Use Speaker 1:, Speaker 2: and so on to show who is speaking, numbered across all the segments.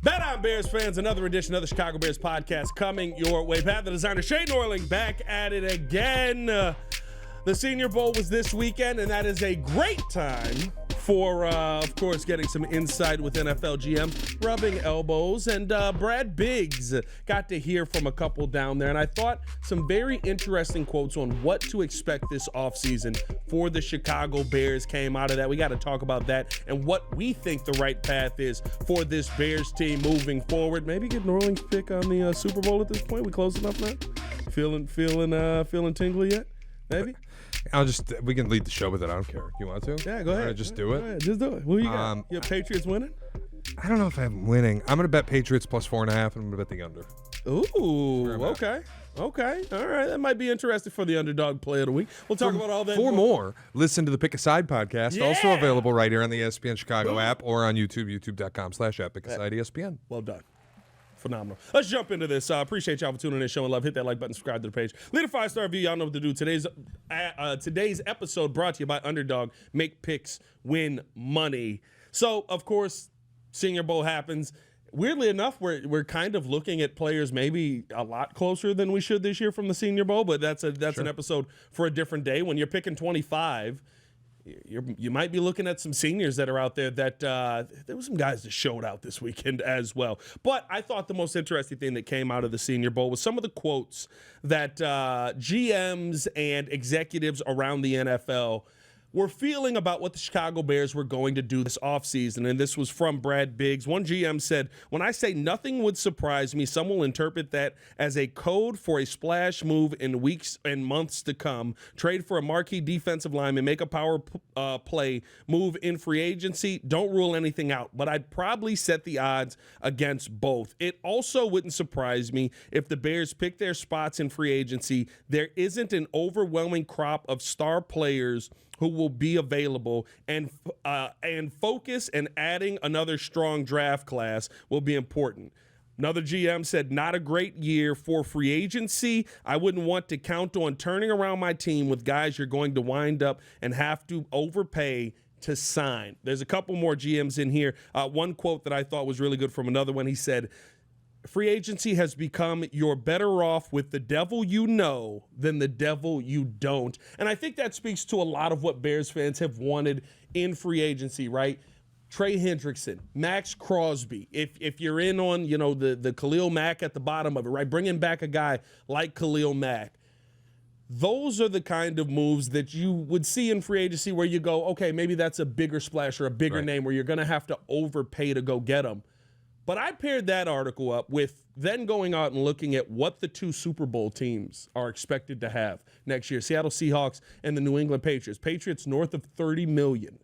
Speaker 1: Bet on Bears fans, another edition of the Chicago Bears podcast coming your way. Pat, the designer, Shea Norling, back at it again. The Senior Bowl was this weekend, and that is a great time for, of course, getting some insight with NFL GM, rubbing elbows. And Brad Biggs got to hear from a couple down there, and I thought some very interesting quotes on what to expect this offseason for the Chicago Bears came out of that. We got to talk about that and what we think the right path is for this Bears team moving forward. Maybe get Norling's pick on the Super Bowl at this point. We close enough now? Feeling tingly yet? Maybe?
Speaker 2: We can lead the show with it. I don't care. You want to?
Speaker 1: Yeah, go ahead.
Speaker 2: Just do it.
Speaker 1: Go ahead. Just do it. Who you got? You have Patriots winning?
Speaker 2: I don't know if I'm winning. I'm going to bet Patriots plus 4.5, and I'm going to bet the under.
Speaker 1: Ooh, okay. All right. That might be interesting for the Underdog play of the week. We'll talk about all that.
Speaker 2: For more, listen to the Pick a Side podcast, also available right here on the ESPN Chicago app or on YouTube, youtube.com/@PickASideESPN.
Speaker 1: Well done. Phenomenal. Let's jump into this. Appreciate y'all for tuning in, showing love. Hit that like button, subscribe to the page. Leave a 5-star review. Y'all know what to do. Today's episode brought to you by Underdog. Make picks, win money. So, of course, Senior Bowl happens. Weirdly enough, we're kind of looking at players maybe a lot closer than we should this year from the Senior Bowl, but that's an episode for a different day. When you're picking 25, you might be looking at some seniors that are out there that there were some guys that showed out this weekend as well. But I thought the most interesting thing that came out of the Senior Bowl was some of the quotes that GMs and executives around the NFL were feeling about what the Chicago Bears were going to do this offseason, and this was from Brad Biggs. One GM said, "When I say nothing would surprise me, some will interpret that as a code for a splash move in weeks and months to come. Trade for a marquee defensive lineman, make a power play move in free agency. Don't rule anything out, but I'd probably set the odds against both. It also wouldn't surprise me if the Bears pick their spots in free agency. There isn't an overwhelming crop of star players who will be available, and focus and adding another strong draft class will be important." Another GM said, "Not a great year for free agency. I wouldn't want to count on turning around my team with guys you're going to wind up and have to overpay to sign." There's a couple more GMs in here. One quote that I thought was really good from another one. He said, "Free agency has become you're better off with the devil you know than the devil you don't." And I think that speaks to a lot of what Bears fans have wanted in free agency, right? Trey Hendrickson, Maxx Crosby. If you're in on, the Khalil Mack at the bottom of it, right? Bringing back a guy like Khalil Mack. Those are the kind of moves that you would see in free agency where you go, okay, maybe that's a bigger splash or a bigger name where you're going to have to overpay to go get them. But I paired that article up with then going out and looking at what the two Super Bowl teams are expected to have next year. Seattle Seahawks and the New England Patriots. Patriots north of $30 million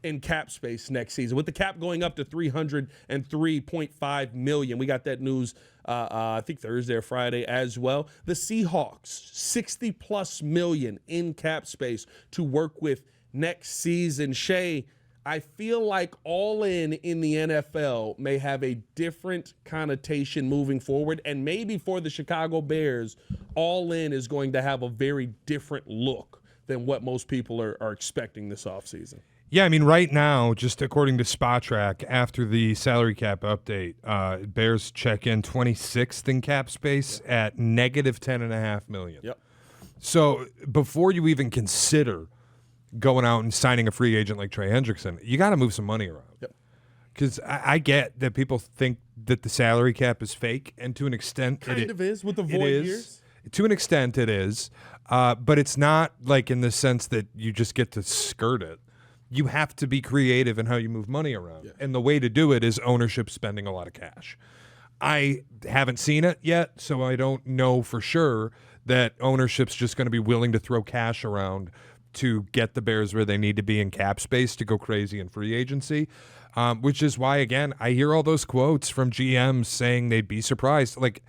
Speaker 1: in cap space next season, with the cap going up to $303.5 million. We got that news, I think Thursday or Friday as well. The Seahawks, $60+ million in cap space to work with next season. Shea, I feel like all in the NFL may have a different connotation moving forward, and maybe for the Chicago Bears, all in is going to have a very different look than what most people are expecting this offseason.
Speaker 2: Yeah, I mean, right now, just according to SpotTrack, after the salary cap update, Bears check in 26th in cap space at negative $10.5 million.
Speaker 1: Yep.
Speaker 2: So before you even consider going out and signing a free agent like Trey Hendrickson, you got to move some money around.
Speaker 1: Yep.
Speaker 2: Because I get that people think that the salary cap is fake, and to an extent
Speaker 1: kind of is with the void years.
Speaker 2: To an extent it is, but it's not like in the sense that you just get to skirt it. You have to be creative in how you move money around. Yeah. And the way to do it is ownership spending a lot of cash. I haven't seen it yet, so I don't know for sure that ownership's just going to be willing to throw cash around to get the Bears where they need to be in cap space to go crazy in free agency, which is why, again, I hear all those quotes from GMs saying they'd be surprised. Like,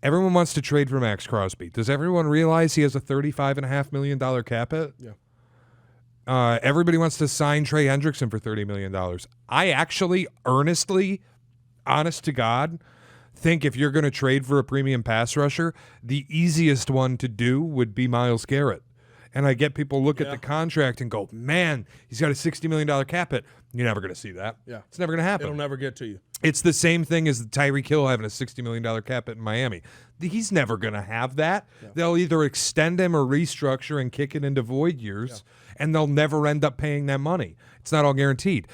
Speaker 2: everyone wants to trade for Maxx Crosby. Does everyone realize he has a $35.5 million cap hit?
Speaker 1: Yeah.
Speaker 2: Everybody wants to sign Trey Hendrickson for $30 million. I actually, earnestly, honest to God, think if you're going to trade for a premium pass rusher, the easiest one to do would be Myles Garrett. And I get people look at the contract and go, man, he's got a $60 million cap hit. You're never going to see that.
Speaker 1: Yeah.
Speaker 2: It's never going to happen.
Speaker 1: It'll never get to you.
Speaker 2: It's the same thing as Tyreek Hill having a $60 million cap hit in Miami. He's never going to have that. Yeah. They'll either extend him or restructure and kick it into void years, and they'll never end up paying that money. It's not all guaranteed.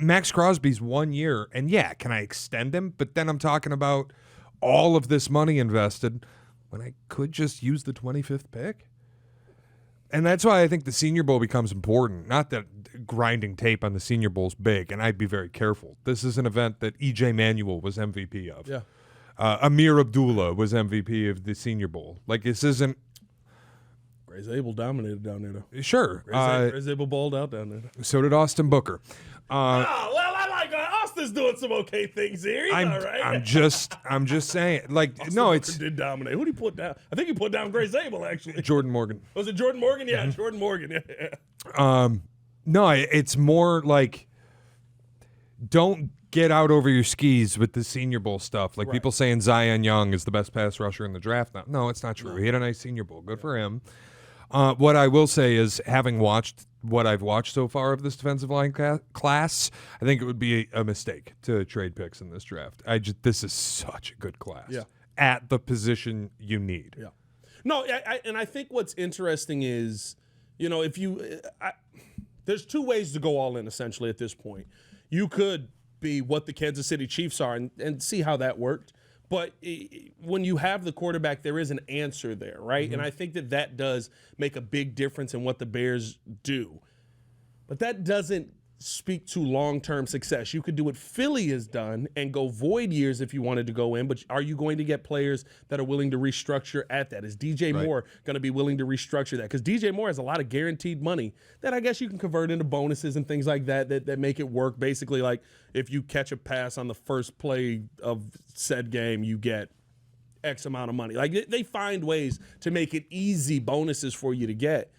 Speaker 2: Maxx Crosby's 1 year, and can I extend him? But then I'm talking about all of this money invested when I could just use the 25th pick. And that's why I think the Senior Bowl becomes important. Not that grinding tape on the Senior Bowl is big, and I'd be very careful. This is an event that E.J. Manuel was MVP of.
Speaker 1: Yeah.
Speaker 2: Amir Abdullah was MVP of the Senior Bowl. Like, this isn't...
Speaker 1: Gray Zabel dominated down there, though.
Speaker 2: Sure.
Speaker 1: Gray Zabel balled out down there.
Speaker 2: So did Austin Booker.
Speaker 1: I like Austin's doing some okay things here. He's all right.
Speaker 2: I'm just saying. Like,
Speaker 1: Austin
Speaker 2: no,
Speaker 1: Booker
Speaker 2: it's...
Speaker 1: did dominate. Who did he put down? I think he put down Gray Zabel, actually.
Speaker 2: Jordan Morgan.
Speaker 1: Was it Jordan Morgan? Yeah, Jordan Morgan. Yeah.
Speaker 2: No, it's more like, don't get out over your skis with the Senior Bowl stuff. Like people saying Zion Young is the best pass rusher in the draft now. No, it's not true. He had a nice Senior Bowl. Good for him. What I will say is, having watched what I've watched so far of this defensive line class, I think it would be a mistake to trade picks in this draft. This is such a good class at the position you need.
Speaker 1: Yeah. No, and I think what's interesting is, if you there's two ways to go all in, essentially, at this point. You could be what the Kansas City Chiefs are and see how that worked. But when you have the quarterback, there is an answer there, right? Mm-hmm. And I think that does make a big difference in what the Bears do. But that doesn't speak to long-term success. You could do what Philly has done and go void years if you wanted to go in, but are you going to get players that are willing to restructure at that? Is DJ Moore going to be willing to restructure that? Because DJ Moore has a lot of guaranteed money that I guess you can convert into bonuses and things like that make it work. Basically, like if you catch a pass on the first play of said game, you get X amount of money. Like they find ways to make it easy bonuses for you to get.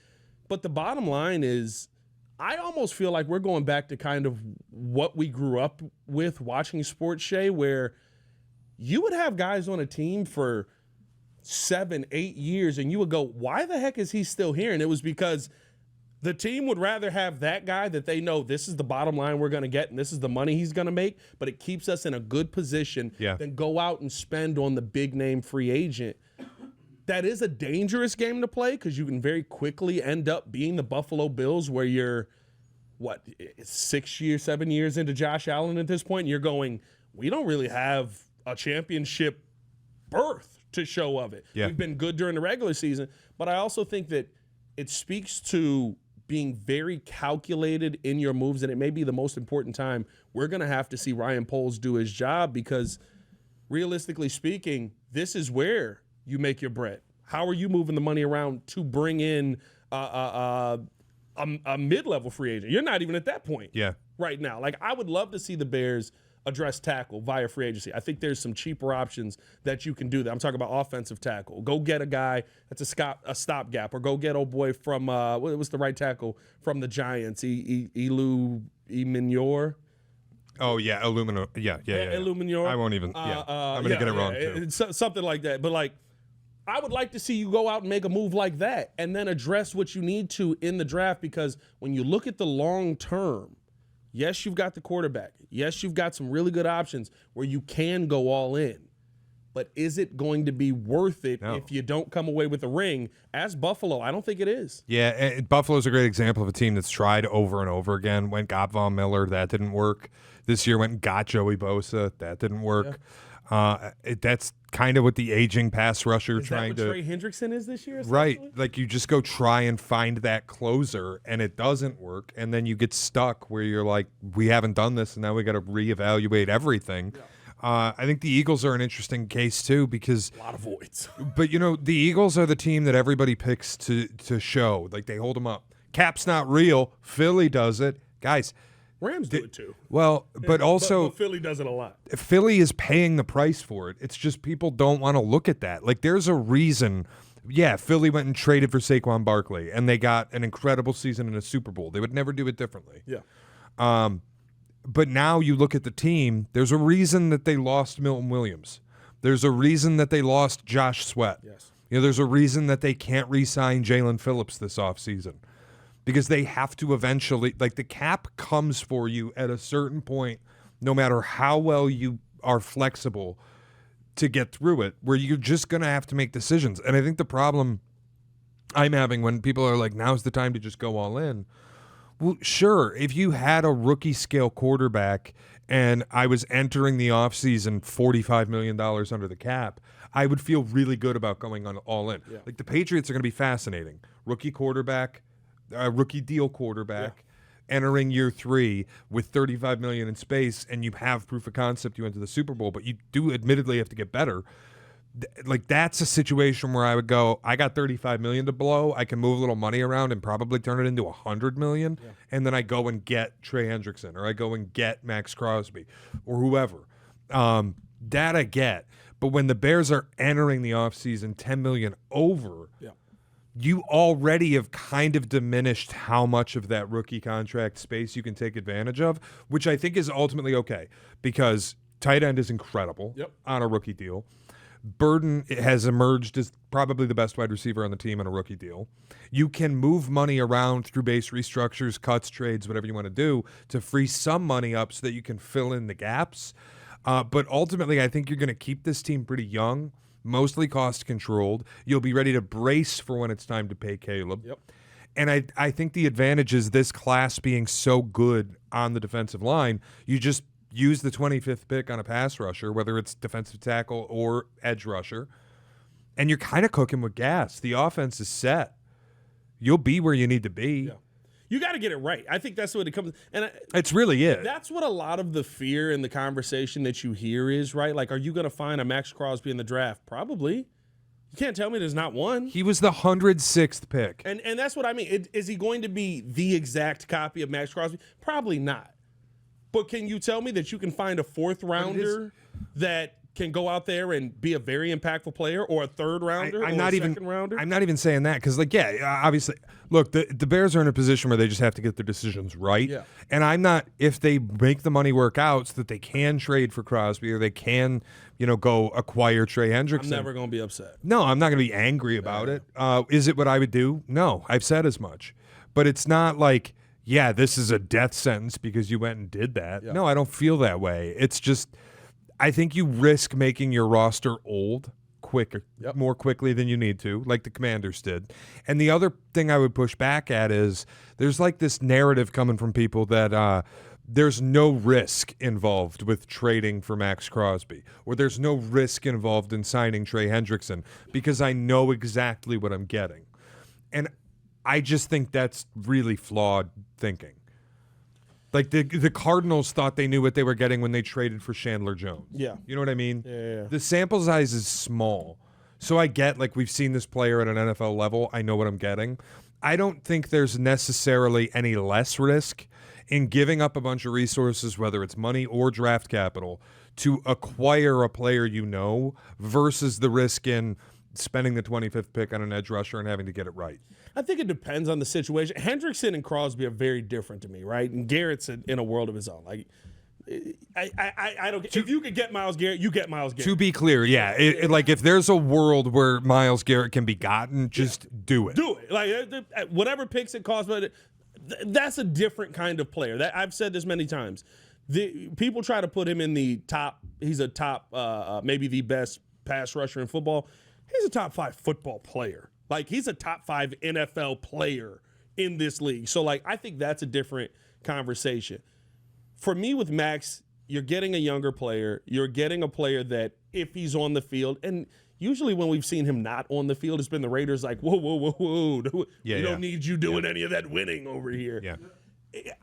Speaker 1: But the bottom line is, I almost feel like we're going back to kind of what we grew up with watching sports, Shea, where you would have guys on a team for 7, 8 years, and you would go, why the heck is he still here? And it was because the team would rather have that guy that they know this is the bottom line we're going to get and this is the money he's going to make, but it keeps us in a good position than go out and spend on the big-name free agent. That is a dangerous game to play because you can very quickly end up being the Buffalo Bills where you're, 6 years, 7 years into Josh Allen at this point, and you're going, we don't really have a championship berth to show of it. Yeah. We've been good during the regular season, but I also think that it speaks to being very calculated in your moves, and it may be the most important time we're going to have to see Ryan Poles do his job because realistically speaking, this is where you make your bread. How are you moving the money around to bring in a mid-level free agent? You're not even at that point right now. Like, I would love to see the Bears address tackle via free agency. I think there's some cheaper options that you can do that. I'm talking about offensive tackle. Go get a guy that's a stopgap, or go get old boy from what's the right tackle from the Giants? Elu Minyor.
Speaker 2: Oh yeah, Illuminor. Yeah.
Speaker 1: Illuminor.
Speaker 2: I won't even. I'm gonna get it wrong too.
Speaker 1: It's something like that. But like, I would like to see you go out and make a move like that, and then address what you need to in the draft. Because when you look at the long term, yes, you've got the quarterback. Yes, you've got some really good options where you can go all in. But is it going to be worth it if you don't come away with a ring? As Buffalo, I don't think it is.
Speaker 2: Yeah, Buffalo's a great example of a team that's tried over and over again. Got Von Miller, that didn't work. This year went and got Joey Bosa, that didn't work. That's kind of what the aging pass rusher trying to.
Speaker 1: Trey Hendrickson is this year,
Speaker 2: right? Like, you just go try and find that closer, and it doesn't work, and then you get stuck where you're like, we haven't done this, and now we got to reevaluate everything. Yeah. I think the Eagles are an interesting case too because
Speaker 1: a lot of voids.
Speaker 2: But the Eagles are the team that everybody picks to show, like they hold them up. Cap's not real. Philly does it, guys.
Speaker 1: Rams do it too.
Speaker 2: Well, but also
Speaker 1: but Philly does it a lot.
Speaker 2: Philly is paying the price for it. It's just people don't want to look at that. Like, there's a reason. Yeah, Philly went and traded for Saquon Barkley, and they got an incredible season in a Super Bowl. They would never do it differently.
Speaker 1: Yeah.
Speaker 2: But now you look at the team, there's a reason that they lost Milton Williams. There's a reason that they lost Josh Sweat.
Speaker 1: Yes.
Speaker 2: There's a reason that they can't re-sign Jalen Phillips this offseason. Because they have to eventually, like, the cap comes for you at a certain point no matter how well you are flexible to get through it, where you're just going to have to make decisions. And I think the problem I'm having when people are like, now's the time to just go all in. Well, sure, if you had a rookie scale quarterback and I was entering the offseason $45 million under the cap, I would feel really good about going on all in.
Speaker 1: Yeah.
Speaker 2: Like the Patriots are going to be fascinating. Rookie quarterback, rookie deal quarterback, entering year 3 with $35 million in space, and you have proof of concept you went to the Super Bowl, but you do admittedly have to get better. Like that's a situation where I would go, I got $35 million to blow. I can move a little money around and probably turn it into $100 million. Yeah. And then I go and get Trey Hendrickson, or I go and get Maxx Crosby, or whoever. That I get. But when the Bears are entering the offseason $10 million over, you already have kind of diminished how much of that rookie contract space you can take advantage of, which I think is ultimately okay, because tight end is incredible on a rookie deal. Burden has emerged as probably the best wide receiver on the team on a rookie deal. You can move money around through base restructures, cuts, trades, whatever you want to do to free some money up so that you can fill in the gaps. But ultimately, I think you're going to keep this team pretty young, mostly cost controlled. You'll be ready to brace for when it's time to pay Caleb. Yep. And I think the advantage is this class being so good on the defensive line, you just use the 25th pick on a pass rusher, whether it's defensive tackle or edge rusher, and you're kind of cooking with gas. The offense is set. You'll be where you need to be.
Speaker 1: Yeah. You got to get it right. I think that's what it comes. And
Speaker 2: it's really it.
Speaker 1: That's what a lot of the fear in the conversation that you hear is, right? Like, are you going to find a Maxx Crosby in the draft? Probably. You can't tell me there's not one.
Speaker 2: He was the 106th pick.
Speaker 1: And that's what I mean. Is he going to be the exact copy of Maxx Crosby? Probably not. But can you tell me that you can find a 4th rounder that can go out there and be a very impactful player, or a 3rd rounder, or a 2nd rounder?
Speaker 2: I'm not even saying that, because, like, obviously, look, the Bears are in a position where they just have to get their decisions right. Yeah. And I'm not, if they make the money work out so that they can trade for Crosby, or they can, go acquire Trey Hendrickson.
Speaker 1: I'm never going to be upset.
Speaker 2: No, I'm not going to be angry about it. Is it what I would do? No, I've said as much. But it's not like, yeah, this is a death sentence because you went and did that. Yeah. No, I don't feel that way. It's just, I think you risk making your roster old quicker, more quickly than you need to, like the Commanders did. And the other thing I would push back at is there's like this narrative coming from people that there's no risk involved with trading for Maxx Crosby, or there's no risk involved in signing Trey Hendrickson because I know exactly what I'm getting. And I just think that's really flawed thinking. Like the Cardinals thought they knew what they were getting when they traded for Chandler Jones. Yeah. You know what I mean?
Speaker 1: Yeah.
Speaker 2: The sample size is small. So I get, like, we've seen this player at an NFL level. I know what I'm getting. I don't think there's necessarily any less risk in giving up a bunch of resources, whether it's money or draft capital, to acquire a player versus the risk in spending the 25th pick on an edge rusher and having to get it right.
Speaker 1: I think it depends on the situation. Hendrickson and Crosby are very different to me, right? And Garrett's in a world of his own. Like, I don't. If you could get Myles Garrett, you get Myles Garrett.
Speaker 2: To be clear, like if there's a world where Myles Garrett can be gotten, just do it.
Speaker 1: Do it. Like whatever picks it costs, but that's a different kind of player. I've said this many times. People try to put him in the top. He's a top, maybe the best pass rusher in football. He's a top 5 football player. Like, he's a top 5 NFL player in this league. So, like, I think that's a different conversation. For me with Max, you're getting a younger player. You're getting a player that if he's on the field, and usually when we've seen him not on the field, it's been the Raiders like, whoa. We don't need you doing any of that winning over here. Yeah.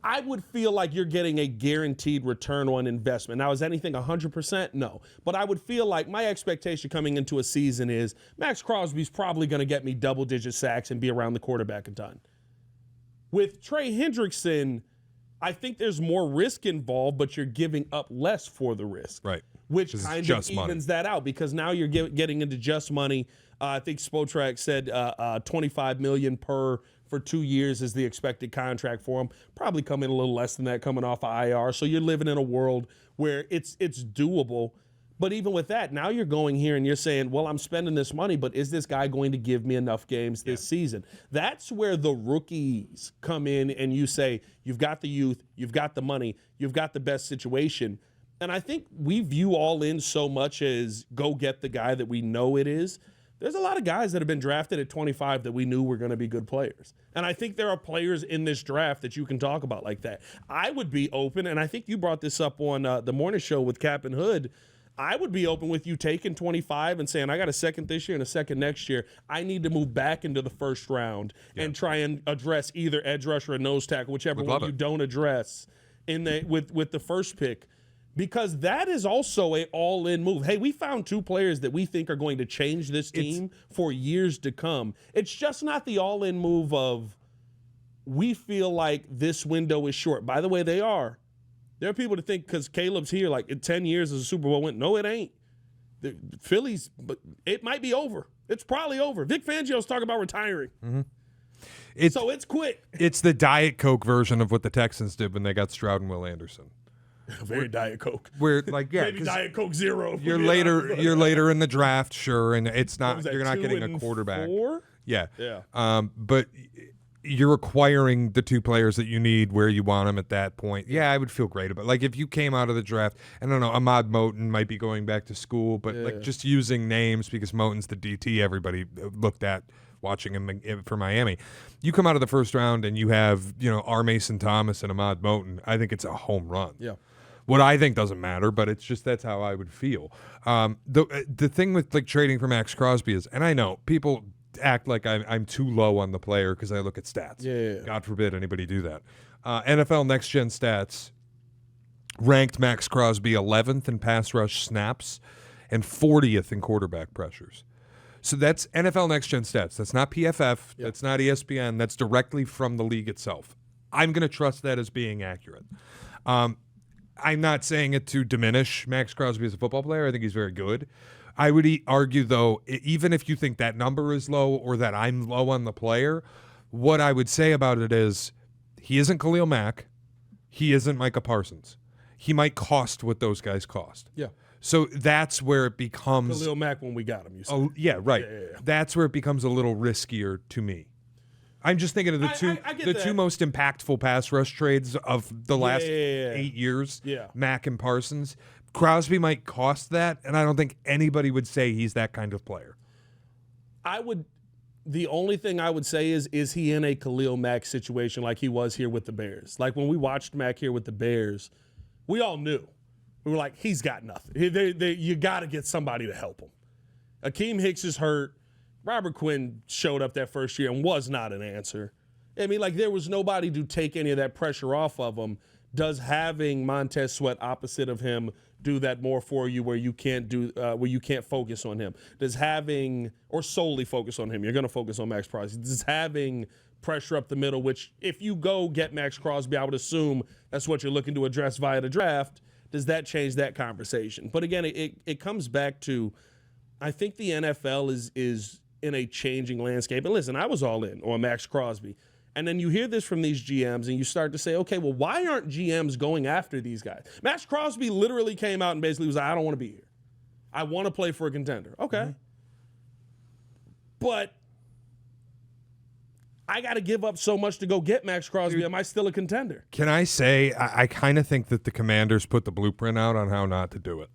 Speaker 1: I would feel like you're getting a guaranteed return on investment. Now, is anything 100%? No. But I would feel like my expectation coming into a season is Maxx Crosby's probably going to get me double-digit sacks and be around the quarterback a ton. With Trey Hendrickson, I think there's more risk involved, but you're giving up less for the risk.
Speaker 2: Right.
Speaker 1: Which kind of evens that out, because now you're getting into just money. I think Spotrac said $25 million for 2 years is the expected contract for him. Probably come in a little less than that coming off of IR. So you're living in a world where it's doable. But even with that, now you're going here and you're saying, well, I'm spending this money, but is this guy going to give me enough games this season? That's where the rookies come in and you say, you've got the youth, you've got the money, you've got the best situation. And I think we view all in so much as go get the guy that we know it is. There's a lot of guys that have been drafted at 25 that we knew were going to be good players. And I think there are players in this draft that you can talk about like that. I would be open, and I think you brought this up on the morning show with Cap and Hood. I would be open with you taking 25 and saying, I got a second this year and a second next year. I need to move back into the first round and try and address either edge rusher or nose tackle, whichever one you don't address with the first pick. Because that is also a all-in move. Hey, we found two players that we think are going to change this team for years to come. It's just not the all-in move of we feel like this window is short. By the way, they are. There are people that think because Caleb's here, like in 10 years as a Super Bowl win. No, it ain't. The Phillies, but it might be over. It's probably over. Vic Fangio's talking about retiring.
Speaker 2: Mm-hmm.
Speaker 1: So it's quick.
Speaker 2: It's the Diet Coke version of what the Texans did when they got Stroud and Will Anderson.
Speaker 1: Very Diet Coke.
Speaker 2: Where like
Speaker 1: maybe Diet Coke Zero.
Speaker 2: You're later in the draft, sure, and it's not you're not getting a quarterback.
Speaker 1: 4?
Speaker 2: Yeah.
Speaker 1: Yeah.
Speaker 2: But you're acquiring the two players that you need where you want them at that point. Yeah, I would feel great about it. Like if you came out of the draft, I don't know, Ahmad Moten might be going back to school, but like just using names because Moten's the DT everybody looked at watching him for Miami. You come out of the first round and you have, R. Mason Thomas and Ahmad Moten. I think it's a home run.
Speaker 1: Yeah.
Speaker 2: What I think doesn't matter, but it's just that's how I would feel. The thing with like trading for Maxx Crosby is, and I know people act like I'm too low on the player because I look at stats.
Speaker 1: Yeah.
Speaker 2: God forbid anybody do that. NFL Next Gen Stats ranked Maxx Crosby 11th in pass rush snaps and 40th in quarterback pressures. So that's NFL Next Gen Stats. That's not PFF. Yep. That's not ESPN. That's directly from the league itself. I'm going to trust that as being accurate. I'm not saying it to diminish Maxx Crosby as a football player. I think he's very good. I would argue, though, even if you think that number is low or that I'm low on the player, what I would say about it is he isn't Khalil Mack. He isn't Micah Parsons. He might cost what those guys cost.
Speaker 1: Yeah.
Speaker 2: So that's where it becomes
Speaker 1: Khalil Mack when we got him, you said.
Speaker 2: Yeah, right. Yeah. That's where it becomes a little riskier to me. I'm just thinking of the two most impactful pass rush trades of the last 8 years, Mack and Parsons. Crosby might cost that, and I don't think anybody would say he's that kind of player.
Speaker 1: The only thing I would say is he in a Khalil Mack situation like he was here with the Bears? Like when we watched Mack here with the Bears, we all knew. We were like, he's got nothing. You got to get somebody to help him. Akeem Hicks is hurt. Robert Quinn showed up that first year and was not an answer. I mean, like there was nobody to take any of that pressure off of him. Does having Montez Sweat opposite of him do that more for you where you can't focus on him? Does having or solely focus on him? You're going to focus on Maxx Crosby. Does having pressure up the middle, which if you go get Maxx Crosby, I would assume that's what you're looking to address via the draft. Does that change that conversation? But again, it comes back to I think the NFL is in a changing landscape. And listen, I was all in on Maxx Crosby. And then you hear this from these GMs and you start to say, okay, well, why aren't GMs going after these guys? Maxx Crosby literally came out and basically was like, I don't want to be here. I want to play for a contender. Okay. Mm-hmm. But I got to give up so much to go get Maxx Crosby. Am I still a contender?
Speaker 2: Can I say I kind of think that the Commanders put the blueprint out on how not to do it.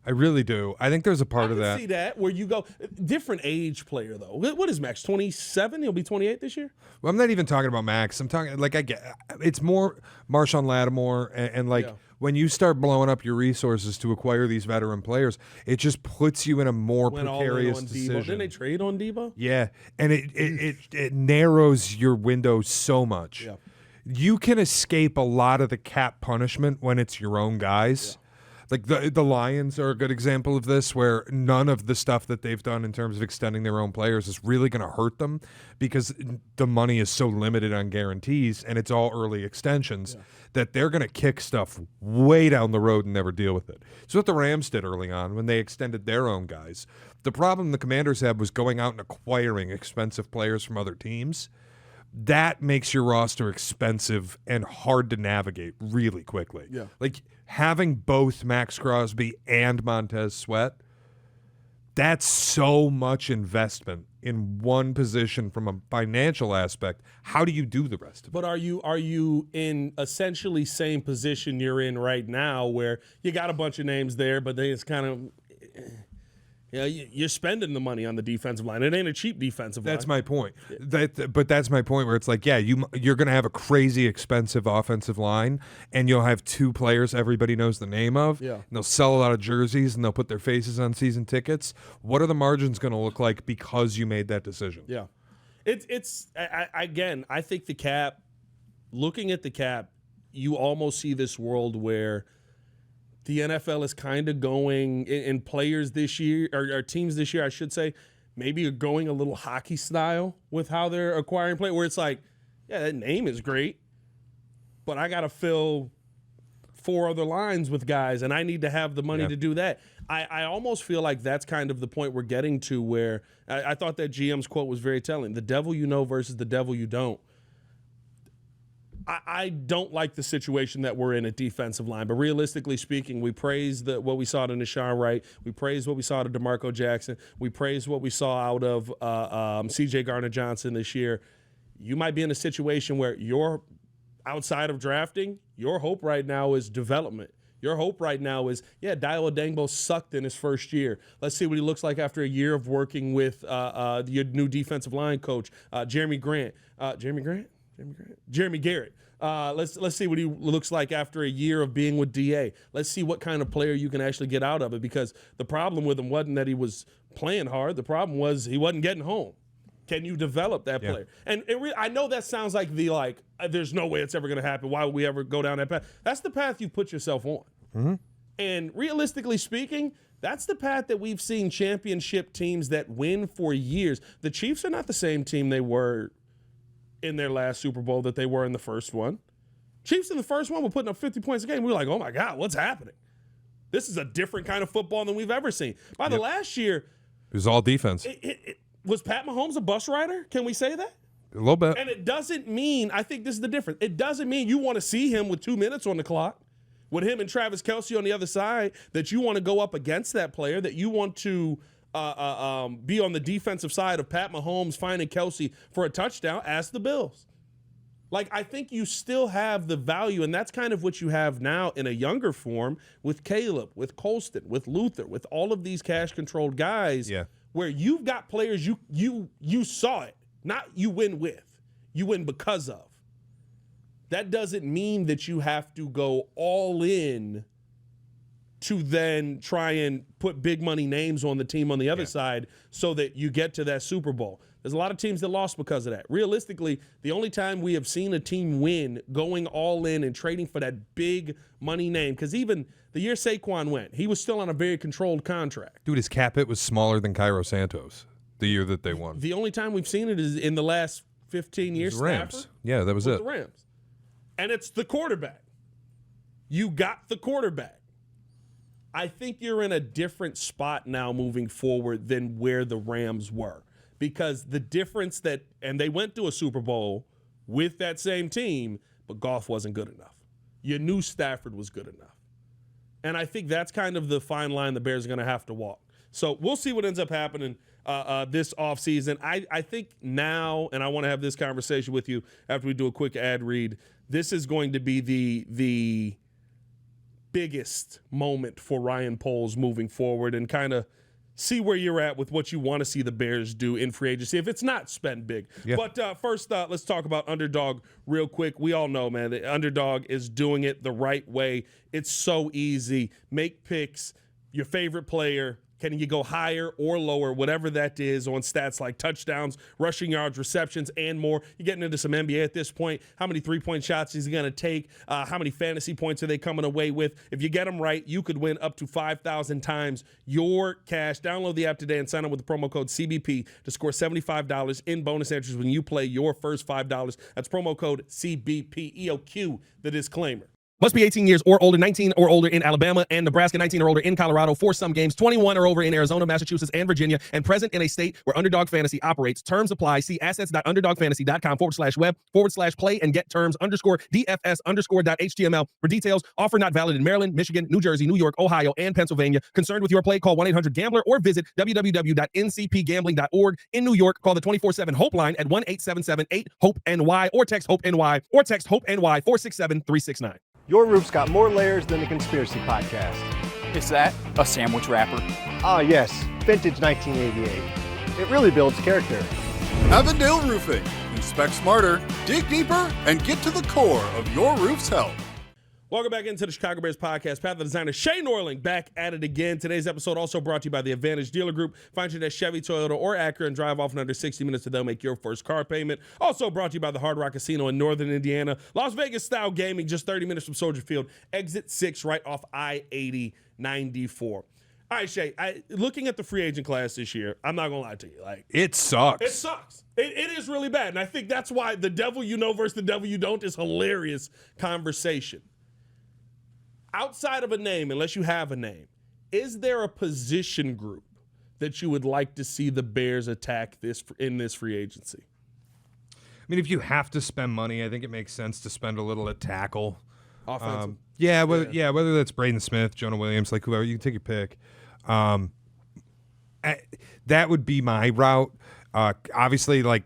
Speaker 2: I really do. I think there's a part of that.
Speaker 1: I see that where you go different age player though. What is Maxx? 27? He'll be 28 this year.
Speaker 2: Well, I'm not even talking about Maxx. I'm talking like I get. It's more Marshawn Lattimore and when you start blowing up your resources to acquire these veteran players, it just puts you in a more precarious decision.
Speaker 1: Didn't they trade on Debo?
Speaker 2: Yeah, and it narrows your window so much. Yeah. You can escape a lot of the cap punishment when it's your own guys. Yeah. Like the Lions are a good example of this, where none of the stuff that they've done in terms of extending their own players is really going to hurt them because the money is so limited on guarantees and it's all early extensions that they're going to kick stuff way down the road and never deal with it. So what the Rams did early on when they extended their own guys. The problem the Commanders had was going out and acquiring expensive players from other teams. that makes your roster expensive and hard to navigate really quickly.
Speaker 1: Yeah.
Speaker 2: Like having both Maxx Crosby and Montez Sweat, that's so much investment in one position from a financial aspect. How do you do the rest of it?
Speaker 1: But are you in essentially same position you're in right now, where you got a bunch of names there, but they it's kind of you're spending the money on the defensive line. It ain't a cheap defensive line.
Speaker 2: That's my point. But that's my point where it's like, yeah, you're going to have a crazy expensive offensive line, and you'll have two players everybody knows the name of.
Speaker 1: Yeah.
Speaker 2: And they'll sell a lot of jerseys, and they'll put their faces on season tickets. What are the margins going to look like because you made that decision?
Speaker 1: Yeah. Again, I think the cap, looking at the cap, you almost see this world where the NFL is kind of going, in players this year, or teams this year, I should say, maybe are going a little hockey style with how they're acquiring players, where it's like, yeah, that name is great, but I got to fill 4 other lines with guys, and I need to have the money to do that. I almost feel like that's kind of the point we're getting to, where I thought that GM's quote was very telling. The devil you know versus the devil you don't. I don't like the situation that we're in at defensive line, but realistically speaking, we praise what we saw to Nahshon Wright. We praise what we saw to DeMarco Jackson. We praise what we saw out of C.J. Gardner-Johnson this year. You might be in a situation where you're outside of drafting. Your hope right now is development. Your hope right now is, Dayo Odengbo sucked in his first year. Let's see what he looks like after a year of working with your new defensive line coach, Jeremy Garrett. Let's see what he looks like after a year of being with DA. Let's see what kind of player you can actually get out of it, because the problem with him wasn't that he was playing hard. The problem was he wasn't getting home. Can you develop that player? And I know that sounds like there's no way it's ever going to happen. Why would we ever go down that path? That's the path you put yourself on.
Speaker 2: Mm-hmm.
Speaker 1: And realistically speaking, that's the path that we've seen championship teams that win for years. The Chiefs are not the same team they were in their last Super Bowl that they were in the first one. Chiefs in the first one were putting up 50 points a game. We were like, oh my God, what's happening? This is a different kind of football than we've ever seen. By the last year,
Speaker 2: it was all defense.
Speaker 1: Was Pat Mahomes a bus rider? Can we say that?
Speaker 2: A little bit.
Speaker 1: And it doesn't mean, I think this is the difference. It doesn't mean you want to see him with 2 minutes on the clock, with him and Travis Kelce on the other side, that you want to go up against that player, that you want to be on the defensive side of Pat Mahomes finding Kelce for a touchdown. Ask the Bills. Like, I think you still have the value, and that's kind of what you have now in a younger form with Caleb, with Colston, with Luther, with all of these cash-controlled guys, where you've got players you saw it, not you win with, you win because of. That doesn't mean that you have to go all in to then try and put big money names on the team on the other side so that you get to that Super Bowl. There's a lot of teams that lost because of that. Realistically, the only time we have seen a team win going all in and trading for that big money name, because even the year Saquon went, he was still on a very controlled contract.
Speaker 2: Dude, his cap hit was smaller than Cairo Santos the year that they won.
Speaker 1: The only time we've seen it is in the last 15 years.
Speaker 2: Rams.
Speaker 1: Stafford,
Speaker 2: yeah, that was it.
Speaker 1: The Rams. And it's the quarterback. You got the quarterback. I think you're in a different spot now moving forward than where the Rams were, because the difference and they went to a Super Bowl with that same team, but Goff wasn't good enough. You knew Stafford was good enough. And I think that's kind of the fine line the Bears are going to have to walk. So we'll see what ends up happening this offseason. I think now, and I want to have this conversation with you after we do a quick ad read, this is going to be the biggest moment for Ryan Poles moving forward, and kind of see where you're at with what you want to see the Bears do in free agency, if it's not spend big. Yeah. But first, let's talk about Underdog real quick. We all know, man, the Underdog is doing it the right way. It's so easy. Make picks, your favorite player. Can you go higher or lower, whatever that is, on stats like touchdowns, rushing yards, receptions, and more? You're getting into some NBA at this point. How many three-point shots is he going to take? How many fantasy points are they coming away with? If you get them right, you could win up to 5,000 times your cash. Download the app today and sign up with the promo code CBP to score $75 in bonus entries when you play your first $5. That's promo code CBP. EOQ, the disclaimer. Must be 18 years or older, 19 or older in Alabama and Nebraska, 19 or older in Colorado for some games, 21 or over in Arizona, Massachusetts, and Virginia, and present in a state where Underdog Fantasy operates. Terms apply. See assets.underdogfantasy.com/web/play and get terms _DFS_.html for details. Offer not valid in Maryland, Michigan, New Jersey, New York, Ohio, and Pennsylvania. Concerned with your play? Call 1-800-GAMBLER or visit www.ncpgambling.org. In New York, call the 24/7 HOPE line at 1-877-8-HOPE-NY or text HOPE-NY 467-369.
Speaker 3: Your roof's got more layers than the Conspiracy Podcast.
Speaker 4: Is that a sandwich wrapper?
Speaker 3: Ah, yes, vintage 1988. It really builds character.
Speaker 5: Avondale Roofing. Inspect smarter, dig deeper, and get to the core of your roof's health.
Speaker 1: Welcome back into the Chicago Bears podcast. Path of Designer Shea Norling back at it again. Today's episode also brought to you by the Advantage Dealer Group. Find you at Chevy, Toyota, or Acura and drive off in under 60 minutes, and they'll make your first car payment. Also brought to you by the Hard Rock Casino in Northern Indiana. Las Vegas-style gaming, just 30 minutes from Soldier Field. Exit 6 right off I-80-94. All right, Shea, looking at the free agent class this year, I'm not going to lie to you.
Speaker 2: It sucks.
Speaker 1: It sucks. It is really bad. And I think that's why the devil you know versus the devil you don't is hilarious conversation. Outside of a name, unless you have a name, is there a position group that you would like to see the Bears attack in this free agency?
Speaker 2: I mean, if you have to spend money, I think it makes sense to spend a little at tackle.
Speaker 1: Offensive.
Speaker 2: Whether that's Braden Smith, Jonah Williams, like whoever, you can take your pick. That would be my route. Obviously, like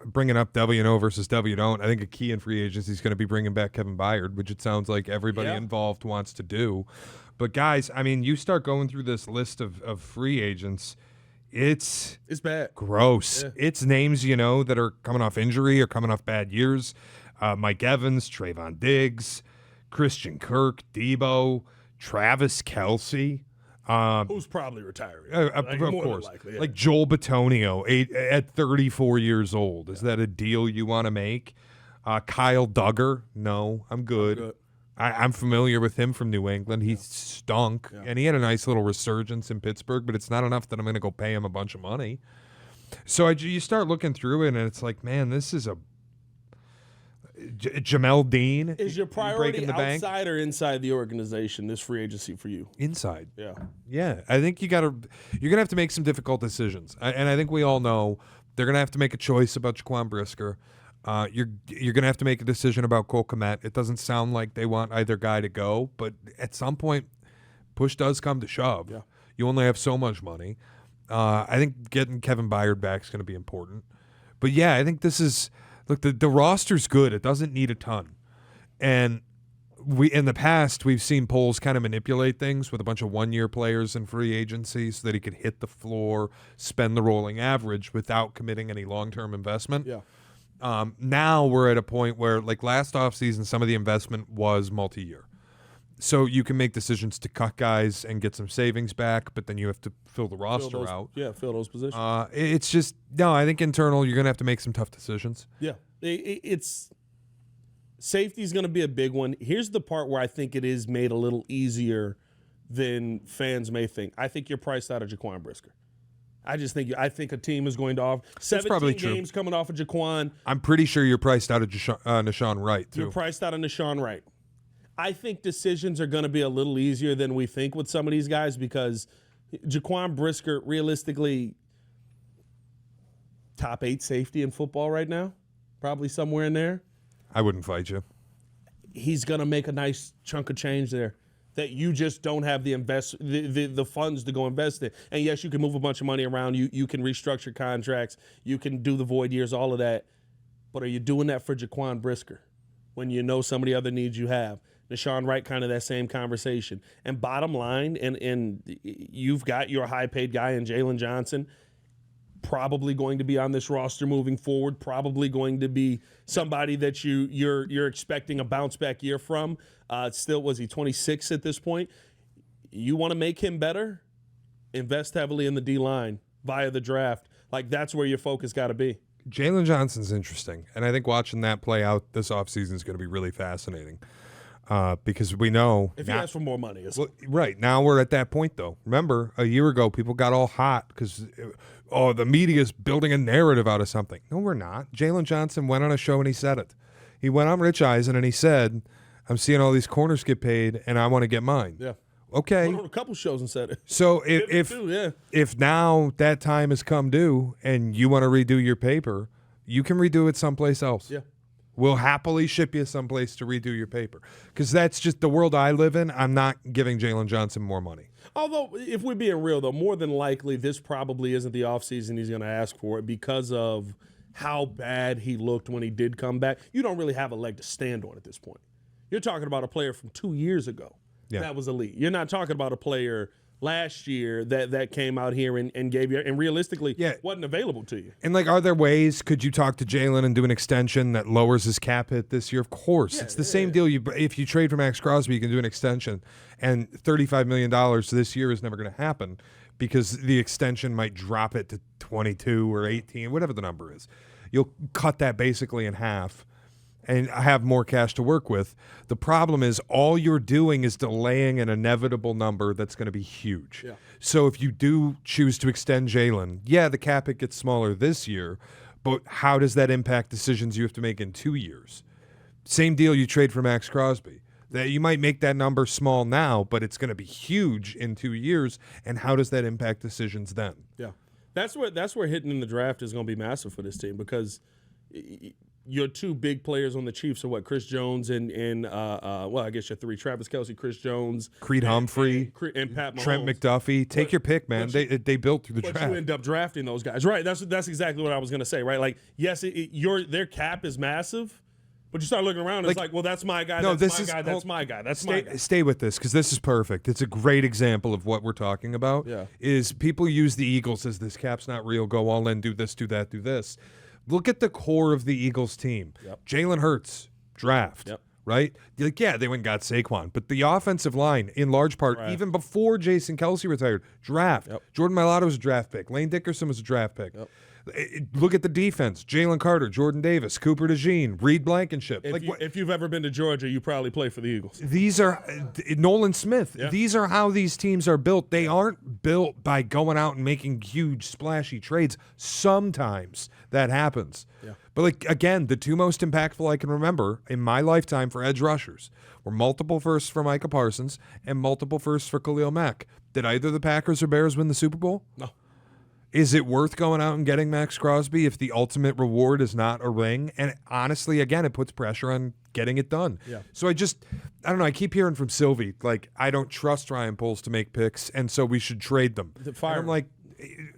Speaker 2: bringing up W know versus W don't. I think a key in free agency is going to be bringing back Kevin Byard, which it sounds like everybody involved wants to do. But guys, I mean, you start going through this list of free agents, it's
Speaker 1: bad,
Speaker 2: gross.
Speaker 1: Yeah.
Speaker 2: It's names that are coming off injury or coming off bad years. Mike Evans, Trayvon Diggs, Christian Kirk, Debo, Travis Kelce.
Speaker 1: Who's probably retiring.
Speaker 2: Of course. Likely, yeah. Like Joel Bitonio at 34 years old. Is that a deal you want to make? Kyle Duggar? No, I'm good. I'm familiar with him from New England. He stunk, and he had a nice little resurgence in Pittsburgh, but it's not enough that I'm going to go pay him a bunch of money. So you start looking through it, and it's like, man, this is a Jamel Dean.
Speaker 1: Is your priority outside or inside the organization, this free agency for you?
Speaker 2: Inside.
Speaker 1: Yeah.
Speaker 2: I think you're gonna have to make some difficult decisions, and I think we all know they're gonna have to make a choice about Jaquan Brisker. You're gonna have to make a decision about Cole Kmet. It doesn't sound like they want either guy to go, but at some point, push does come to shove.
Speaker 1: Yeah.
Speaker 2: You only have so much money. I think getting Kevin Byard back is going to be important. But yeah, I think this is. Look, the roster's good. It doesn't need a ton. And in the past, we've seen Poles kind of manipulate things with a bunch of one-year players in free agency so that he could hit the floor, spend the rolling average without committing any long-term investment.
Speaker 1: Yeah.
Speaker 2: Now we're at a point where, like last offseason, some of the investment was multi-year. So you can make decisions to cut guys and get some savings back, but then you have to fill the roster out.
Speaker 1: Yeah, fill those positions.
Speaker 2: It's just, no, I think internal, you're going to have to make some tough decisions.
Speaker 1: Yeah. Safety is going to be a big one. Here's the part where I think it is made a little easier than fans may think. I think you're priced out of Jaquan Brisker. I think a team is going to offer 17 games coming off of Jaquan.
Speaker 2: I'm pretty sure you're priced out of Nashawn Wright, too.
Speaker 1: You're priced out of Nashawn Wright. I think decisions are going to be a little easier than we think with some of these guys because Jaquan Brisker, realistically, top 8 safety in football right now, probably somewhere in there.
Speaker 2: I wouldn't fight you.
Speaker 1: He's going to make a nice chunk of change there that you just don't have the funds to go invest in. And yes, you can move a bunch of money around. You can restructure contracts. You can do the void years, all of that. But are you doing that for Jaquan Brisker when you know some of the other needs you have? Nashawn Wright, kind of that same conversation. And bottom line, and you've got your high-paid guy in Jalen Johnson, probably going to be on this roster moving forward, probably going to be somebody that you're expecting a bounce-back year from. Still, was he 26 at this point? You want to make him better? Invest heavily in the D-line via the draft. Like, that's where your focus got to be.
Speaker 2: Jalen Johnson's interesting, and I think watching that play out this offseason is going to be really fascinating. Because we know
Speaker 1: if he asks for more money,
Speaker 2: right now we're at that point though. Remember, a year ago, people got all hot because the media's building a narrative out of something. No, we're not. Jalen Johnson went on a show and he said it. He went on Rich Eisen and he said, I'm seeing all these corners get paid, and I want to get mine.
Speaker 1: Yeah.
Speaker 2: Okay.
Speaker 1: Went on a couple shows and said it.
Speaker 2: So
Speaker 1: Yeah.
Speaker 2: if now that time has come due and you want to redo your paper, you can redo it someplace else.
Speaker 1: Yeah.
Speaker 2: We'll happily ship you someplace to redo your paper because that's just the world I live in. I'm not giving Jalen Johnson more money.
Speaker 1: Although, if we're being real, though, more than likely this probably isn't the offseason he's going to ask for it because of how bad he looked when he did come back. You don't really have a leg to stand on at this point. You're talking about a player from 2 years ago that was elite. You're not talking about a player last year that came out here and gave you, and realistically wasn't available to you.
Speaker 2: And, like, are there ways, could you talk to Jalen and do an extension that lowers his cap hit this year? Of course. It's the same deal. If you trade for Maxx Crosby, you can do an extension, and $35 million this year is never going to happen because the extension might drop it to 22 or 18, whatever the number is. You'll cut that basically in half and have more cash to work with. The problem is all you're doing is delaying an inevitable number that's going to be huge. Yeah. So if you do choose to extend Jalen, the cap hit gets smaller this year, but how does that impact decisions you have to make in 2 years? Same deal you trade for Maxx Crosby. That you might make that number small now, but it's going to be huge in 2 years, and how does that impact decisions then?
Speaker 1: Yeah. That's where hitting in the draft is going to be massive for this team because your two big players on the Chiefs are what? Chris Jones and I guess your three: Travis Kelce, Chris Jones,
Speaker 2: Creed Humphrey,
Speaker 1: and Pat Mahomes.
Speaker 2: Trent McDuffie. Take your pick, man. They built through the draft.
Speaker 1: You end up drafting those guys, right? That's exactly what I was going to say, right? Like, yes, their cap is massive. But you start looking around, it's like, well, that's my guy, that's my guy.
Speaker 2: Stay with this, because this is perfect. It's a great example of what we're talking about.
Speaker 1: Yeah.
Speaker 2: Is people use the Eagles as this cap's not real, go all in, do this, do that, do this. Look at the core of the Eagles team.
Speaker 1: Yep.
Speaker 2: Jalen Hurts, draft.
Speaker 1: Yep.
Speaker 2: Right? You're like, they went and got Saquon. But the offensive line, in large part, even before Jason Kelce retired, draft. Yep. Jordan Mailata was a draft pick. Lane Dickerson was a draft pick. Yep. Look at the defense. Jalen Carter, Jordan Davis, Cooper DeJean, Reed Blankenship.
Speaker 1: If you've ever been to Georgia, you probably play for the Eagles.
Speaker 2: These are Nolan Smith.
Speaker 1: Yeah.
Speaker 2: These are how these teams are built. They aren't built by going out and making huge, splashy trades. Sometimes that happens. Yeah. But, again, the two most impactful I can remember in my lifetime for edge rushers were multiple firsts for Micah Parsons and multiple firsts for Khalil Mack. Did either the Packers or Bears win the Super Bowl?
Speaker 1: No.
Speaker 2: Is it worth going out and getting Maxx Crosby if the ultimate reward is not a ring? And honestly, again, it puts pressure on getting it done. Yeah. So I don't know. I keep hearing from Sylvie, I don't trust Ryan Poles to make picks, and so we should trade them. I'm like,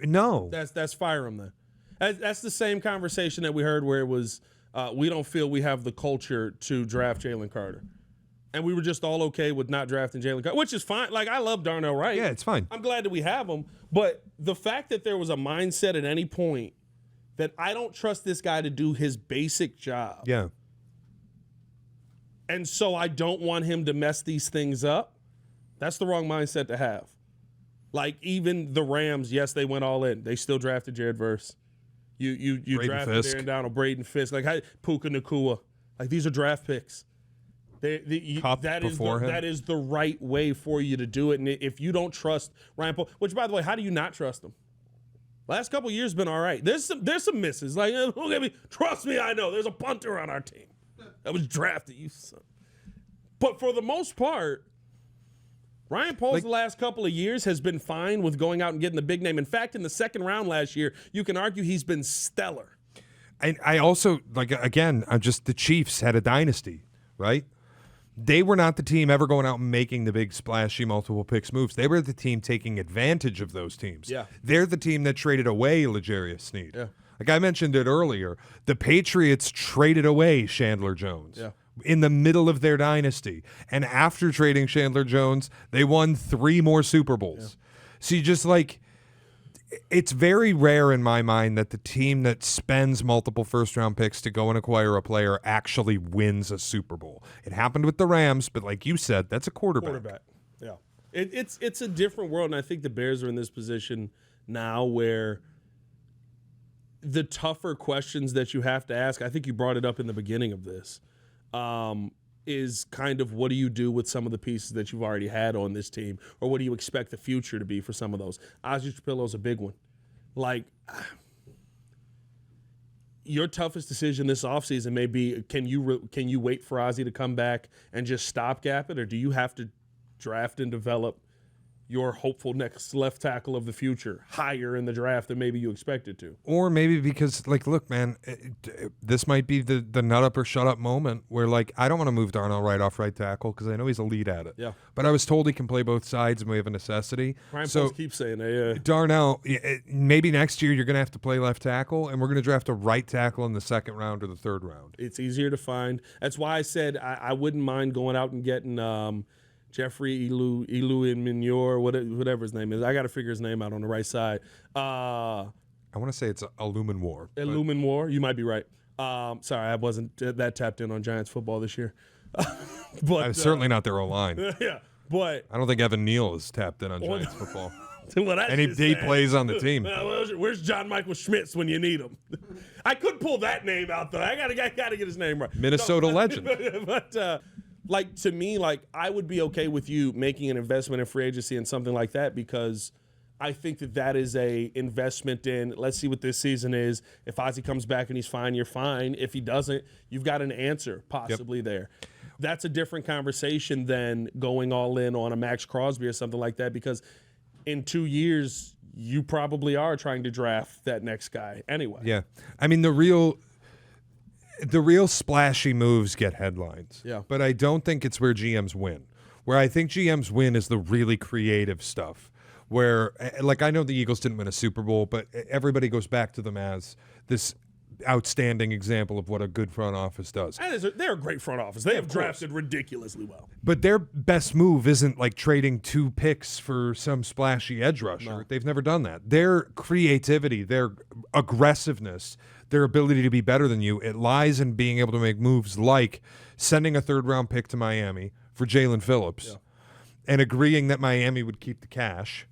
Speaker 2: no.
Speaker 1: That's fire him then. That's the same conversation that we heard where it was, we don't feel we have the culture to draft Jalen Carter. And we were just all okay with not drafting Jalen Carter, which is fine. I love Darnell Wright.
Speaker 2: Yeah, it's fine.
Speaker 1: I'm glad that we have him. But the fact that there was a mindset at any point that I don't trust this guy to do his basic job.
Speaker 2: Yeah.
Speaker 1: And so I don't want him to mess these things up. That's the wrong mindset to have. Even the Rams, yes, they went all in. They still drafted Jared Verse. You drafted Aaron Donald, Braden Fisk, Puka Nacua. These are draft picks. That is the right way for you to do it. And if you don't trust Ryan Poles, which, by the way, how do you not trust him? Last couple of years have been all right. There's some misses. Look at me. Trust me, I know. There's a punter on our team that was drafted. You son. But for the most part, Ryan Poles the last couple of years has been fine with going out and getting the big name. In fact, in the second round last year, you can argue he's been stellar.
Speaker 2: And I also, the Chiefs had a dynasty, right? They were not the team ever going out and making the big splashy multiple picks moves. They were the team taking advantage of those teams.
Speaker 1: Yeah.
Speaker 2: They're the team that traded away L'Jarius Sneed.
Speaker 1: Yeah.
Speaker 2: I mentioned it earlier, the Patriots traded away Chandler Jones in the middle of their dynasty. And after trading Chandler Jones, they won 3 more Super Bowls. Yeah. So you just it's very rare in my mind that the team that spends multiple first-round picks to go and acquire a player actually wins a Super Bowl. It happened with the Rams, but like you said, that's a quarterback.
Speaker 1: Yeah. It's a different world, and I think the Bears are in this position now where the tougher questions that you have to ask, I think you brought it up in the beginning of this, is kind of what do you do with some of the pieces that you've already had on this team, or what do you expect the future to be for some of those? Ozzie Trapillo's a big one. your toughest decision this offseason may be, can you wait for Ozzie to come back and just stopgap it, or do you have to draft and develop your hopeful next left tackle of the future higher in the draft than maybe you expected to?
Speaker 2: Or maybe because, like, look, man, this might be the nut up or shut up moment where, like, I don't want to move Darnell right off right tackle because I know he's elite at it.
Speaker 1: Yeah.
Speaker 2: But I was told he can play both sides and we have a necessity.
Speaker 1: Brian
Speaker 2: so
Speaker 1: Post keeps saying that, yeah.
Speaker 2: Darnell, maybe next year you're going to have to play left tackle, and we're going to draft a right tackle in the second round or the third round.
Speaker 1: It's easier to find. That's why I said I wouldn't mind going out and getting Jeffrey Ilu and Minor, whatever his name is. I got to figure his name out on the right side.
Speaker 2: I want to say it's Illumin War.
Speaker 1: Illumin War. You might be right. Sorry, I wasn't that tapped in on Giants football this year. But
Speaker 2: certainly not their O-line.
Speaker 1: Yeah, but
Speaker 2: I don't think Evan Neal is tapped in on Giants football.
Speaker 1: and
Speaker 2: he plays on the team.
Speaker 1: Where's John Michael Schmitz when you need him? I could pull that name out though. I gotta get his name right.
Speaker 2: Minnesota legend.
Speaker 1: But like, to me, like, I would be okay with you making an investment in free agency and something like that, because I think that is a investment in, let's see what this season is. If Ozzie comes back and he's fine, you're fine. If he doesn't, you've got an answer possibly there. That's a different conversation than going all in on a Maxx Crosby or something like that, because in 2 years, you probably are trying to draft that next guy anyway.
Speaker 2: Yeah. I mean, the real splashy moves get headlines.
Speaker 1: Yeah.
Speaker 2: But I don't think it's where GMs win. Where I think GMs win is the really creative stuff. Where, like, I know the Eagles didn't win a Super Bowl, but everybody goes back to them as this outstanding example of what a good front office does.
Speaker 1: And they're a great front office. They have drafted ridiculously well.
Speaker 2: But their best move isn't like trading 2 picks for some splashy edge rusher. No. They've never done that. Their creativity, their aggressiveness, their ability to be better than you, it lies in being able to make moves like sending a 3rd-round pick to Miami for Jalen Phillips and agreeing that Miami would keep the cash.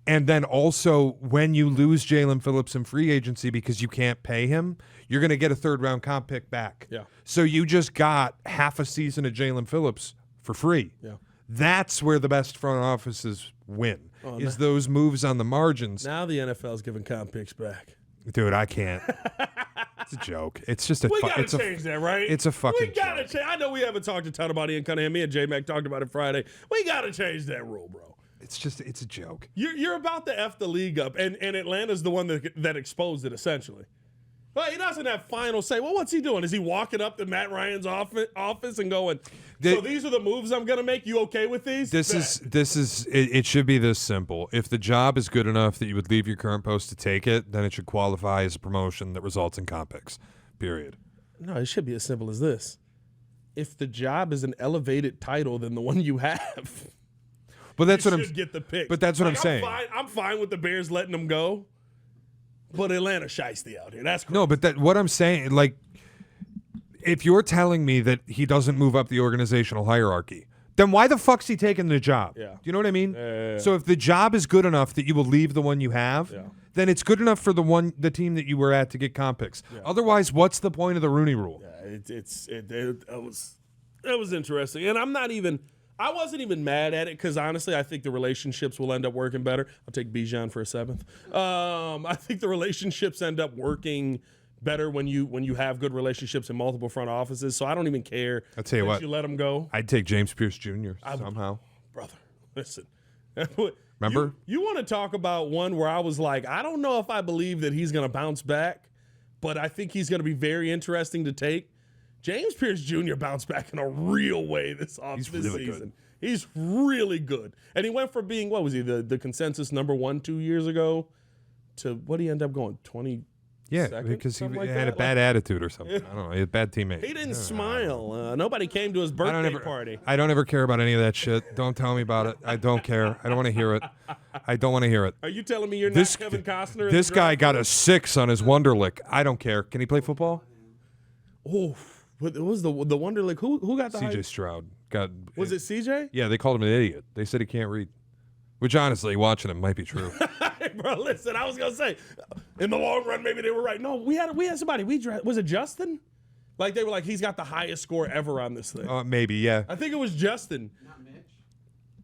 Speaker 2: And then also, when you lose Jalen Phillips in free agency because you can't pay him, you're going to get a 3rd-round comp pick back.
Speaker 1: Yeah.
Speaker 2: So you just got half a season of Jalen Phillips for free.
Speaker 1: Yeah.
Speaker 2: That's where the best front offices win, is those moves on the margins.
Speaker 1: Now the NFL's giving comp picks back.
Speaker 2: Dude, I can't. It's a joke. It's just a.
Speaker 1: We gotta change that, right?
Speaker 2: It's a fucking.
Speaker 1: We gotta change. I know we haven't talked a ton about Ian Cunningham. Me and J-Mac talked about it Friday. We gotta change that rule, bro.
Speaker 2: It's a joke.
Speaker 1: You're about to F the league up, and Atlanta's the one that exposed it, essentially. Well, he doesn't have final say. Well, what's he doing? Is he walking up to Matt Ryan's office and going, so these are the moves I'm going to make? You okay with these?
Speaker 2: It should be this simple. If the job is good enough that you would leave your current post to take it, then it should qualify as a promotion that results in comp picks, period.
Speaker 1: No, it should be as simple as this. If the job is an elevated title than the one you have,
Speaker 2: but that's what
Speaker 1: should get the pick.
Speaker 2: But that's what I'm saying.
Speaker 1: I'm fine with the Bears letting them go. But Atlanta shiesty out here. That's crazy.
Speaker 2: No, but what I'm saying, like, if you're telling me that he doesn't move up the organizational hierarchy, then why the fuck's he taking the job?
Speaker 1: Yeah.
Speaker 2: Do you know what I mean?
Speaker 1: Yeah.
Speaker 2: So if the job is good enough that you will leave the one you have, then it's good enough for the team that you were at to get comp picks. Yeah. Otherwise, what's the point of the Rooney Rule?
Speaker 1: Yeah, it was interesting, and I wasn't even mad at it because honestly, I think the relationships will end up working better. I'll take Bijan for a 7th. I think the relationships end up working better when you have good relationships in multiple front offices. So I don't even care.
Speaker 2: I'll tell you what,
Speaker 1: you let them go.
Speaker 2: I'd take James Pierce Jr. somehow.
Speaker 1: Brother, listen.
Speaker 2: Remember?
Speaker 1: You want to talk about one where I was like, I don't know if I believe that he's going to bounce back, but I think he's going to be very interesting to take. James Pierce Jr. bounced back in a real way this season.
Speaker 2: Good.
Speaker 1: He's really good. And he went from being, what was he, the consensus #1 2 years ago to what did he end up going, 20 seconds?
Speaker 2: Because he
Speaker 1: like
Speaker 2: had a bad attitude or something. I don't know. He had a bad teammate.
Speaker 1: He didn't smile. Nobody came to his birthday party.
Speaker 2: I don't ever care about any of that shit. Don't tell me about it. I don't care. I don't want to hear it. I don't want to hear it.
Speaker 1: Are you telling me you're not Kevin Costner?
Speaker 2: This guy got a 6 on his Wonderlic. I don't care. Can he play football?
Speaker 1: Oh, it was the Wonderlic. Who got the
Speaker 2: CJ Stroud
Speaker 1: Was it CJ?
Speaker 2: Yeah, they called him an idiot. They said he can't read, which honestly, watching him might be true.
Speaker 1: Bro, listen, I was gonna say, in the long run, maybe they were right. No, we had somebody. Was it Justin? Like they were like, he's got the highest score ever on this thing.
Speaker 2: Maybe, yeah.
Speaker 1: I think it was Justin.
Speaker 6: Not Mitch.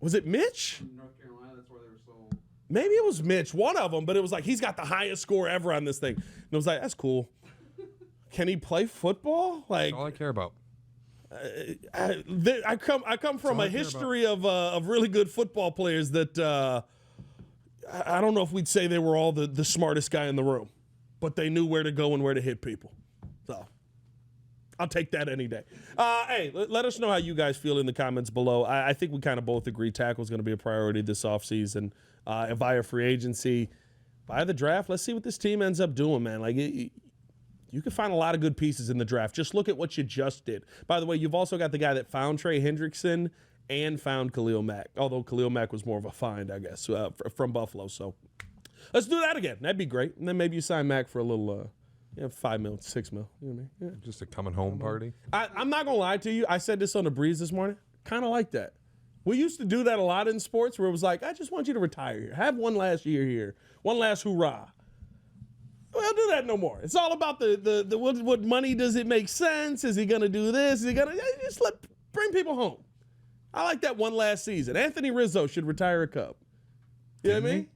Speaker 1: Was it Mitch?
Speaker 6: In North Carolina, that's where they were sold.
Speaker 1: Maybe it was Mitch, one of them. But it was like he's got the highest score ever on this thing, and it was like that's cool. can he play football? Like,
Speaker 2: All I care about.
Speaker 1: I come from a history of really good football players that I don't know if we'd say they were all the smartest guy in the room, but they knew where to go and where to hit people. So I'll take that any day. Hey, let us know how you guys feel in the comments below. I think we kind of both agree tackle is going to be a priority this offseason. And via free agency, via the draft, let's see what this team ends up doing, man. Like, you can find a lot of good pieces in the draft. Just look at what you just did. By the way, you've also got the guy that found Trey Hendrickson and found Khalil Mack, although Khalil Mack was more of a find, I guess, from Buffalo. So let's do that again. That'd be great. And then maybe you sign Mack for a little $5 million, $6 million. You know what I mean? Yeah.
Speaker 2: Just a coming home party.
Speaker 1: I'm not going to lie to you. I said this on the Breeze this morning. Kind of like that. We used to do that a lot in sports where it was like, I just want you to retire here. Have one last year here. One last hoorah. We don't do that no more. It's all about the what money. Does it make sense? Is he going to do this? Is he going to just bring people home? I like that one last season. Anthony Rizzo should retire a Cub. You know what I mean?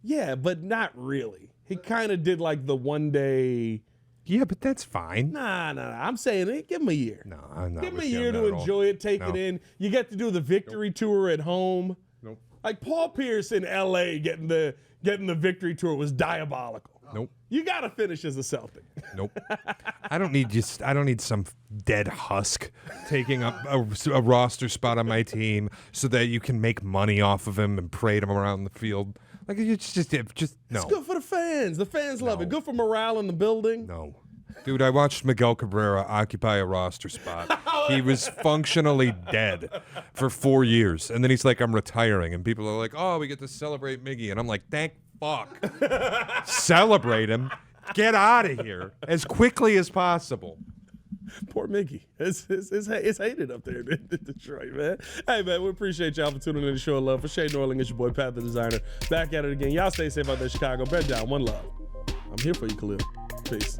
Speaker 1: Yeah, but not really. He kind of did like the one day.
Speaker 2: Yeah, but that's fine.
Speaker 1: Nah. I'm saying give him a year.
Speaker 2: No, I'm not.
Speaker 1: Give him a
Speaker 2: with you on
Speaker 1: year
Speaker 2: that
Speaker 1: to
Speaker 2: at all.
Speaker 1: enjoy it, take it in. You get to do the victory tour at home.
Speaker 2: Nope.
Speaker 1: Like Paul Pierce in L.A. getting the victory tour was diabolical.
Speaker 2: Nope.
Speaker 1: You got to finish as a Celtic.
Speaker 2: Nope. I don't need some dead husk taking up a roster spot on my team so that you can make money off of him and parade him around the field. Like, it's just no.
Speaker 1: It's good for the fans. The fans love it. Good for morale in the building.
Speaker 2: No. Dude, I watched Miguel Cabrera occupy a roster spot. He was functionally dead for 4 years. And then he's like, I'm retiring. And people are like, oh, we get to celebrate Miggy. And I'm like, thank fuck. Celebrate him. Get out of here as quickly as possible.
Speaker 1: Poor Mickey. It's hated up there in Detroit, man. Hey, man, we appreciate y'all for tuning in to Show Love. For Shea, Norling, it's your boy, Pat the Designer. Back at it again. Y'all stay safe out there, Chicago. Bed down. One love. I'm here for you, Khalil. Peace.